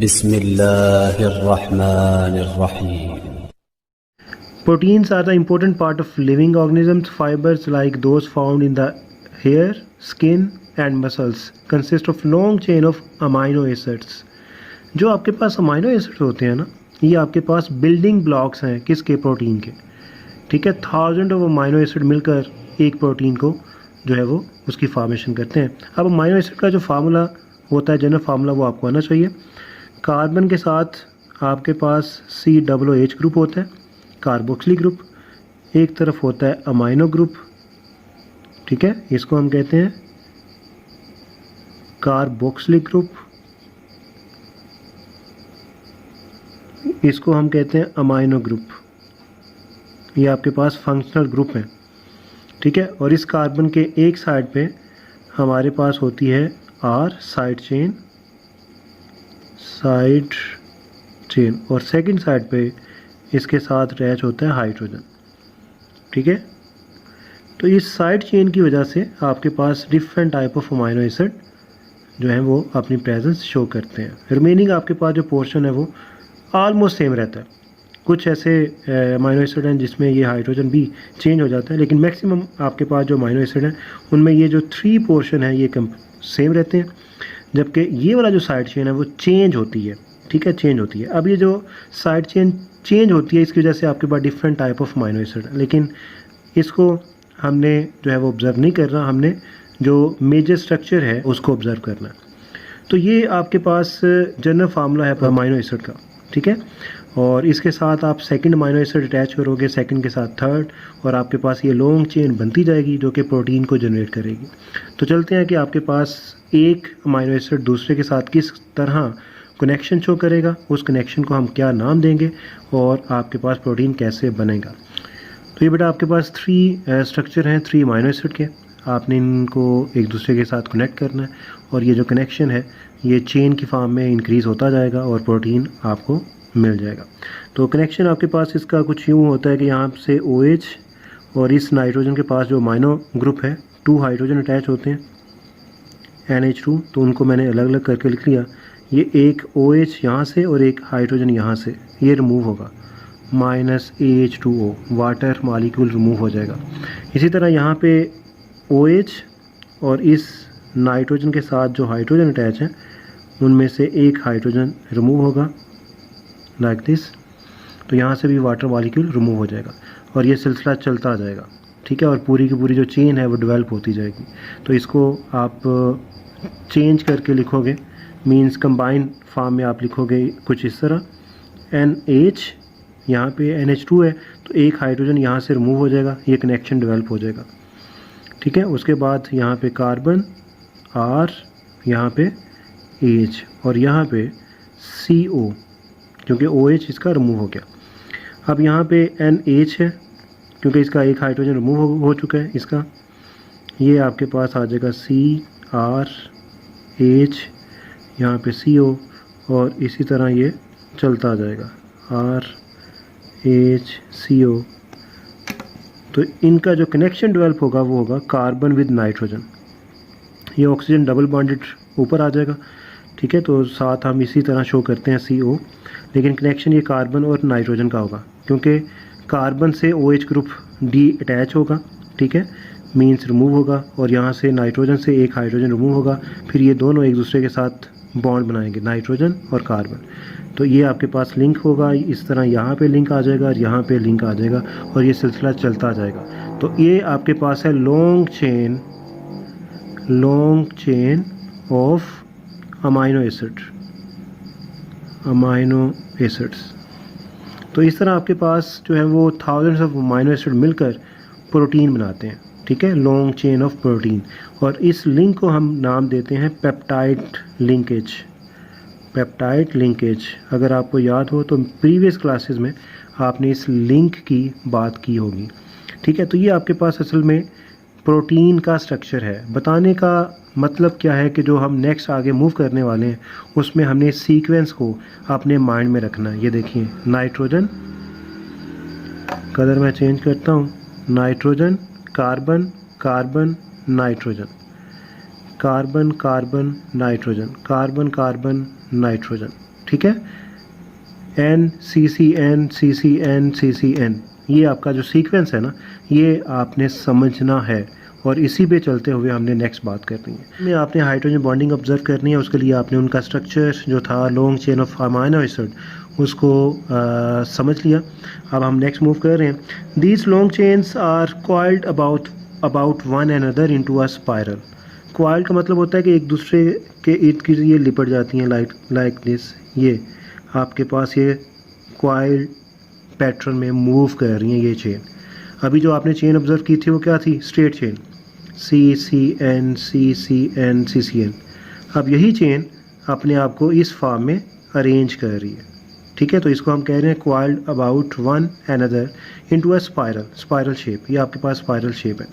Bismillahirrahmanirrahim. Proteins are the important part of living organisms. Fibers like those found in the hair, skin and muscles consist of long chain of amino acids. जो आपके पास amino acid होते हैं ना, ये आपके पास building blocks हैं किसके, protein के। ठीक है, 1000 ऑफ अमाइनो एसिड मिलकर एक प्रोटीन को जो है वो उसकी फॉर्मेशन करते हैं। अब अमाइनो एसिड का जो फार्मूला होता है, जनरल फार्मूला, वो आपको आना चाहिए। कार्बन के साथ आपके पास COOH ग्रुप होता है, कार्बोक्सिलिक ग्रुप। एक तरफ होता है अमाइनो ग्रुप, ठीक है, इसको हम कहते हैं कार्बोक्सिलिक ग्रुप, इसको हम कहते हैं अमाइनो ग्रुप। ये आपके पास फंक्शनल ग्रुप है, ठीक है। और इस कार्बन के एक साइड पे हमारे पास होती है R साइड चेन और सेकंड साइड पे इसके साथ अटैच होता है हाइड्रोजन, ठीक है। तो इस साइड चेन की वजह से आपके पास different type of amino acid जो है वो अपनी प्रेजेंस शो करते हैं। रिमेनिंग आपके पास जो पोर्शन है वो ऑलमोस्ट सेम रहता है। कुछ ऐसे अमाइनो एसिड हैं जिसमें ये हाइड्रोजन भी चेंज हो जाता है, लेकिन मैक्सिमम आपके पास जो अमाइनो एसिड हैं उनमें ये जो 3 पोर्शन है ये सेम रहते हैं, जबकि ये वाला जो साइड चेन है वो चेंज होती है, ठीक है, चेंज होती है। अब ये जो साइड चेन चेंज होती है इसकी वजह से आपके पास different type of amino acid है, लेकिन इसको हमने जो है वो ऑब्ज़र्व नहीं करना, हमने जो मेजर स्ट्रक्चर है उसको ऑब्ज़र्व करना है। तो ये आपके पास जनरल फार्मूला है अमाइनो एसिड का, ठीक है। और इसके साथ आप सेकंड अमाइनो एसिड अटैच करोगे, सेकंड के साथ थर्ड, और आपके पास ये लॉन्ग चेन बनती जाएगी जो कि प्रोटीन को जनरेट करेगी। तो चलते हैं कि आपके पास एक अमाइनो एसिड दूसरे के साथ किस तरह कनेक्शन शो करेगा, उस कनेक्शन को हम क्या नाम देंगे और आपके पास प्रोटीन कैसे बनेगा। तो ये बेटा आपके पास 3 स्ट्रक्चर हैं 3 अमाइनो एसिड के। आपने इनको एक दूसरे के साथ कनेक्ट करना है और ये जो कनेक्शन है ये चेन की फॉर्म में इंक्रीज़ होता जाएगा और प्रोटीन आपको मिल जाएगा। तो कनेक्शन आपके पास इसका कुछ यूँ होता है कि यहाँ से OH और इस नाइट्रोजन के पास जो अमाइनो ग्रुप है 2 हाइड्रोजन अटैच होते हैं NH2, तो उनको मैंने अलग अलग करके लिख लिया। ये एक OH यहाँ से और एक हाइड्रोजन यहाँ से, ये रिमूव होगा, -AH2O, वाटर मॉलिक्यूल रिमूव हो जाएगा। इसी तरह यहाँ पे OH और इस नाइट्रोजन के साथ जो हाइड्रोजन अटैच हैं उनमें से एक हाइड्रोजन रिमूव होगा लाइक दिस, तो यहाँ से भी वाटर मॉलिक्यूल रिमूव हो जाएगा और ये सिलसिला चलता जाएगा, ठीक है। और पूरी की पूरी जो चेन है वो डेवलप होती जाएगी। तो इसको आप चेंज करके लिखोगे, मींस कंबाइन फॉर्म में आप लिखोगे कुछ इस तरह, NH, यहाँ पे NH2 है तो एक हाइड्रोजन यहाँ से रिमूव हो जाएगा, ये कनेक्शन डेवलप हो जाएगा, ठीक है। उसके बाद यहाँ पे कार्बन R, यहाँ पे H और यहाँ पे CO, क्योंकि OH इसका रिमूव हो गया। अब यहाँ पे NH है क्योंकि इसका एक हाइड्रोजन रिमूव हो चुका है इसका, ये आपके पास आ जाएगा CRH, यहाँ पे CO और इसी तरह ये चलता जाएगा RHCO। तो इनका जो कनेक्शन डेवलप होगा वो होगा कार्बन विद नाइट्रोजन। ये ऑक्सीजन डबल बॉन्डेड ऊपर आ जाएगा, ठीक है। तो साथ हम इसी तरह शो करते हैं CO, लेकिन कनेक्शन ये कार्बन और नाइट्रोजन का होगा क्योंकि कार्बन से OH ग्रुप D अटैच होगा, ठीक है, मींस रिमूव होगा, और यहाँ से नाइट्रोजन से एक हाइड्रोजन रिमूव होगा, फिर ये दोनों एक दूसरे के साथ बॉन्ड बनाएंगे, नाइट्रोजन और कार्बन। तो ये आपके पास लिंक होगा, इस तरह यहाँ पे लिंक आ जाएगा और यहाँ पे लिंक आ जाएगा और ये सिलसिला चलता जाएगा। तो ये आपके पास है long chain of amino acids. तो इस तरह आपके पास जो है वो थाउजेंड्स ऑफ अमाइनो एसिड मिलकर प्रोटीन बनाते हैं, ठीक है, लॉन्ग चेन ऑफ प्रोटीन। और इस लिंक को हम नाम देते हैं पेप्टाइड लिंकेज। अगर आपको याद हो तो प्रीवियस क्लासेस में आपने इस लिंक की बात की होगी, ठीक है। तो ये आपके पास असल में प्रोटीन का स्ट्रक्चर है। बताने का मतलब क्या है कि जो हम नेक्स्ट आगे मूव करने वाले हैं उसमें हमने इस सीक्वेंस को अपने माइंड में रखना है। ये देखिए, नाइट्रोजन, कलर मैं चेंज करता हूँ, nitrogen, carbon, carbon, nitrogen, carbon, carbon, nitrogen, carbon, carbon, nitrogen, ठीक है, N C C N C C N C C N, ये आपका जो सीक्वेंस है ना, ये आपने समझना है और इसी पे चलते हुए हमने नेक्स्ट बात करनी है। में आपने हाइड्रोजन बॉन्डिंग ऑब्जर्व करनी है, उसके लिए आपने उनका स्ट्रक्चर जो था long chain of amino acid उसको समझ लिया। अब हम नेक्स्ट मूव कर रहे हैं। These long chains are coiled about one another into a spiral. Coiled का मतलब होता है कि एक दूसरे के इर्द गिर्द ये लिपट जाती हैं लाइक दिस। ये आपके पास ये कॉइल्ड पैटर्न में मूव कर रही हैं ये चेन। अभी जो आपने चेन ऑब्जर्व की थी वो क्या थी? Straight chain, C C N C C N C C N. अब यही चेन अपने आप को इस फॉर्म में अरेंज कर रही है, ठीक है। तो इसको हम कह रहे हैं coiled about one another into a spiral shape. ये आपके पास स्पाइरल शेप है।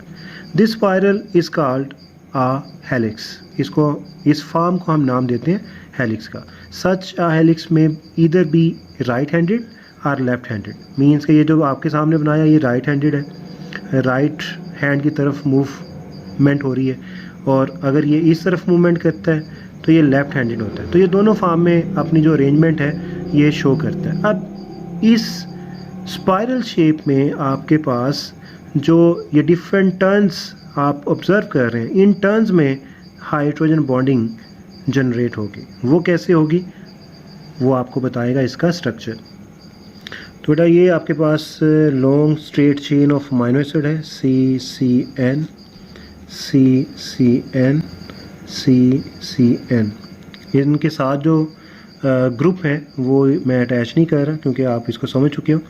This spiral is called a helix. इसको, इस फॉर्म को हम नाम देते हैं हेलिक्स का। सच आ हेलिक्स में ईदर बी राइट हैंडेड और लेफ्ट हैंडेड। मीन्स कि ये जो आपके सामने बनाया ये राइट हैंडेड है, राइट हैंड की तरफ मूवमेंट हो रही है, और अगर ये इस तरफ मूवमेंट करता है तो ये लेफ्ट हैंडेड होता है। तो ये दोनों फॉर्म में अपनी जो अरेंजमेंट है ये शो करता है। अब इस स्पाइरल शेप में आपके पास जो ये डिफरेंट टर्न्स आप ऑब्जर्व कर रहे हैं, इन टर्न्स में हाइड्रोजन बॉन्डिंग जनरेट होगी। वो कैसे होगी वो आपको बताएगा इसका स्ट्रक्चर। तो बेटा ये आपके पास long straight chain of amino acid है, C C N C C N C C N. इनके साथ जो ग्रुप है वो मैं अटैच नहीं कर रहा क्योंकि आप इसको समझ चुके हो।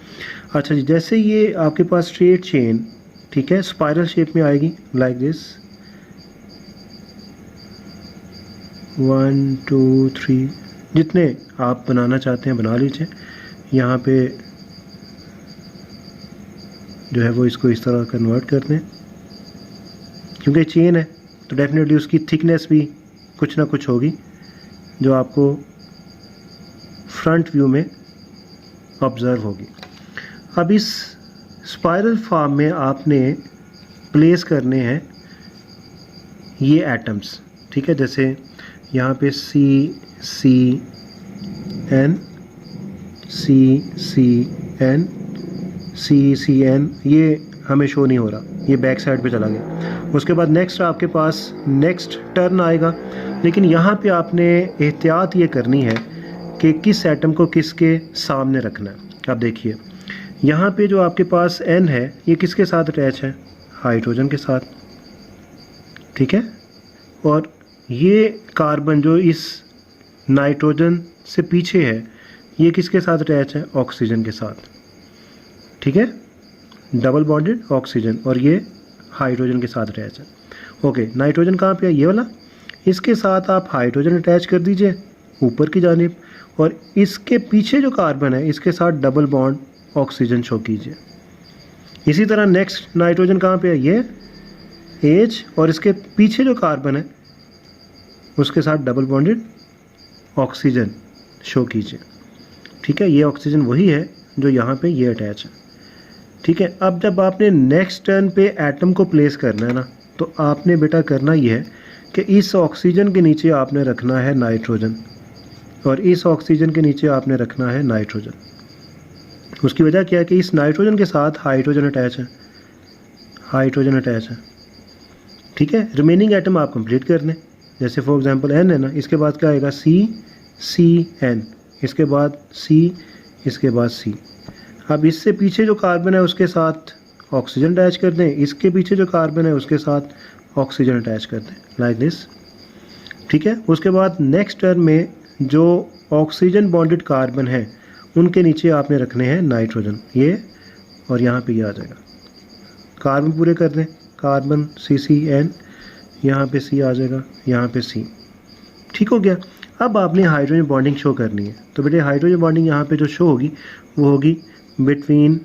अच्छा जी, जैसे ये आपके पास स्ट्रेट चेन, ठीक है, स्पाइरल शेप में आएगी लाइक दिस, 1 2 3, जितने आप बनाना चाहते हैं बना लीजिए। यहाँ पे जो है वो इसको इस तरह कन्वर्ट कर दें, क्योंकि चेन है तो डेफिनेटली उसकी थिकनेस भी कुछ ना कुछ होगी जो आपको फ्रंट व्यू में ऑब्जर्व होगी। अब इस स्पाइरल फॉर्म में आपने प्लेस करने हैं ये एटम्स, ठीक है। जैसे यहाँ पे C C N C C N C C N, ये हमें शो नहीं हो रहा, ये बैक साइड पे चला गया। उसके बाद नेक्स्ट आपके पास नेक्स्ट टर्न आएगा, लेकिन यहाँ पे आपने एहतियात ये करनी है कि किस एटम को किसके सामने रखना है। अब देखिए यहाँ पे जो आपके पास एन है ये किसके साथ अटैच है? हाइड्रोजन के साथ, ठीक है। और ये कार्बन जो इस नाइट्रोजन से पीछे है ये किसके साथ अटैच है? ऑक्सीजन के साथ, ठीक है, डबल बॉन्डेड ऑक्सीजन, और ये हाइड्रोजन के साथ अटैच है। ओके, नाइट्रोजन कहाँ पे है? ये वाला। इसके साथ आप हाइड्रोजन अटैच कर दीजिए ऊपर की जानिब, और इसके पीछे जो कार्बन है इसके साथ डबल बॉन्ड ऑक्सीजन शो कीजिए। इसी तरह नेक्स्ट नाइट्रोजन कहाँ पे है? ये एच, और इसके पीछे जो कार्बन है उसके साथ डबल बॉन्डेड ऑक्सीजन शो कीजिए, ठीक है। ये ऑक्सीजन वही है जो यहाँ पे ये अटैच है, ठीक है। अब जब आपने नेक्स्ट टर्न पे एटम को प्लेस करना है ना, तो आपने बेटा करना ये है कि इस ऑक्सीजन के नीचे आपने रखना है नाइट्रोजन, और इस ऑक्सीजन के नीचे आपने रखना है नाइट्रोजन। उसकी वजह क्या है कि इस नाइट्रोजन के साथ हाइड्रोजन अटैच है, हाइड्रोजन अटैच है, ठीक है। रिमेनिंग एटम आप कंप्लीट कर लें। जैसे फॉर एग्जांपल एन है ना, इसके बाद क्या आएगा? सी सी एन, इसके बाद सी, इसके बाद सी। अब इससे पीछे जो कार्बन है उसके साथ ऑक्सीजन अटैच कर दें, इसके पीछे जो कार्बन है उसके साथ ऑक्सीजन अटैच कर दें लाइक दिस, ठीक है। उसके बाद नेक्स्ट टर्न में जो ऑक्सीजन बॉन्डेड कार्बन है उनके नीचे आपने रखने हैं नाइट्रोजन, ये, और यहाँ पे ये आ जाएगा। कार्बन पूरे कर दें, कार्बन सी सी एन, यहाँ पे सी आ जाएगा, यहाँ पे सी, ठीक हो गया। अब आपने हाइड्रोजन बॉन्डिंग शो करनी है। तो बेटे हाइड्रोजन बॉन्डिंग यहाँ पे जो शो होगी वो होगी between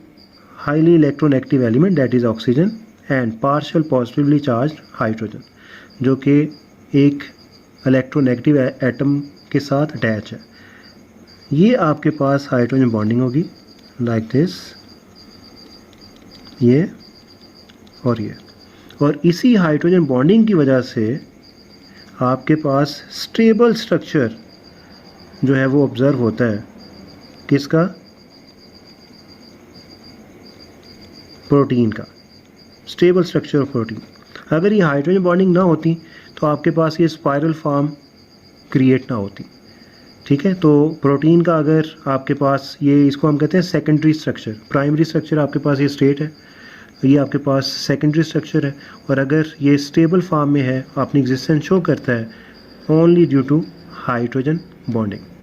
highly electronegative element that is oxygen and partial positively charged hydrogen, जो कि एक इलेक्ट्रोनेगेटिव एटम के साथ अटैच है। ये आपके पास हाइड्रोजन बॉन्डिंग होगी लाइक दिस, ये और ये, और इसी हाइड्रोजन बॉन्डिंग की वजह से आपके पास स्टेबल स्ट्रक्चर जो है वो ऑब्ज़र्व होता है, किसका, प्रोटीन का, स्टेबल स्ट्रक्चर ऑफ प्रोटीन। अगर ये हाइड्रोजन बॉन्डिंग ना होती तो आपके पास ये स्पाइरल फॉर्म क्रिएट ना होती। ठीक है, तो प्रोटीन का अगर आपके पास ये, इसको हम कहते हैं सेकेंडरी स्ट्रक्चर, प्राइमरी स्ट्रक्चर आपके पास ये स्टेट है, ये आपके पास सेकेंडरी स्ट्रक्चर है, और अगर ये स्टेबल फॉर्म में है, अपनी एग्जिस्टेंस शो करता है only due to hydrogen bonding.